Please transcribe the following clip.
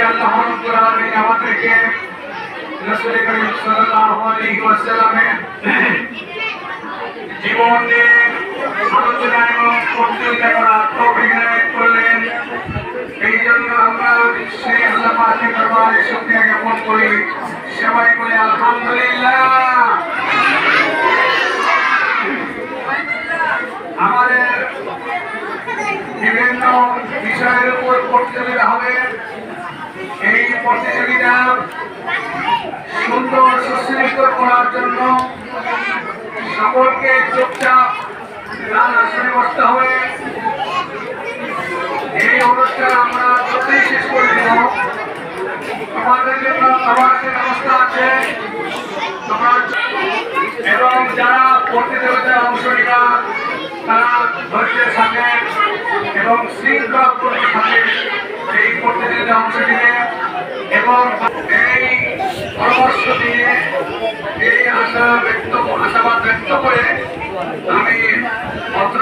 আল্লাহ রাব্বুল আলামিন আমাদেরকে রাসূল করিম সাল্লাল্লাহু আলাইহি ওয়াসাল্লামের জীবন নিয়ে আলোচনা এবং বক্তৃতা করার তৌফিক এনায়েত করলেন। এই জন্য আমরা সেই আল্লাহ পাকের দরবারে শুকরিয়া জ্ঞাপন করি। সবাই বলে আলহামদুলিল্লাহ। আমাদের বিভিন্ন বিষয়ের উপর প্রতিযোগিতা হবে। এই প্রতিযোগিতা সুন্দর সুশৃঙ্খল করার জন্য সকলকে চুপচাপ গান আসনে বসতে হবে। এই অনুষ্ঠান আমরা যতই শেষ করে দেব, তোমাদের জন্য খাবার ব্যবস্থা আছে এবং যারা প্রতিযোগিতায় অংশ নিবা তারা ধৈর্যের সাথে এবং শৃঙ্খলার সাথে এই প্রতিযোগিতায় অংশ নিবে এবং এই পরামর্শ দিয়ে এই আশাবাদ ব্যক্ত করে আমি পত্র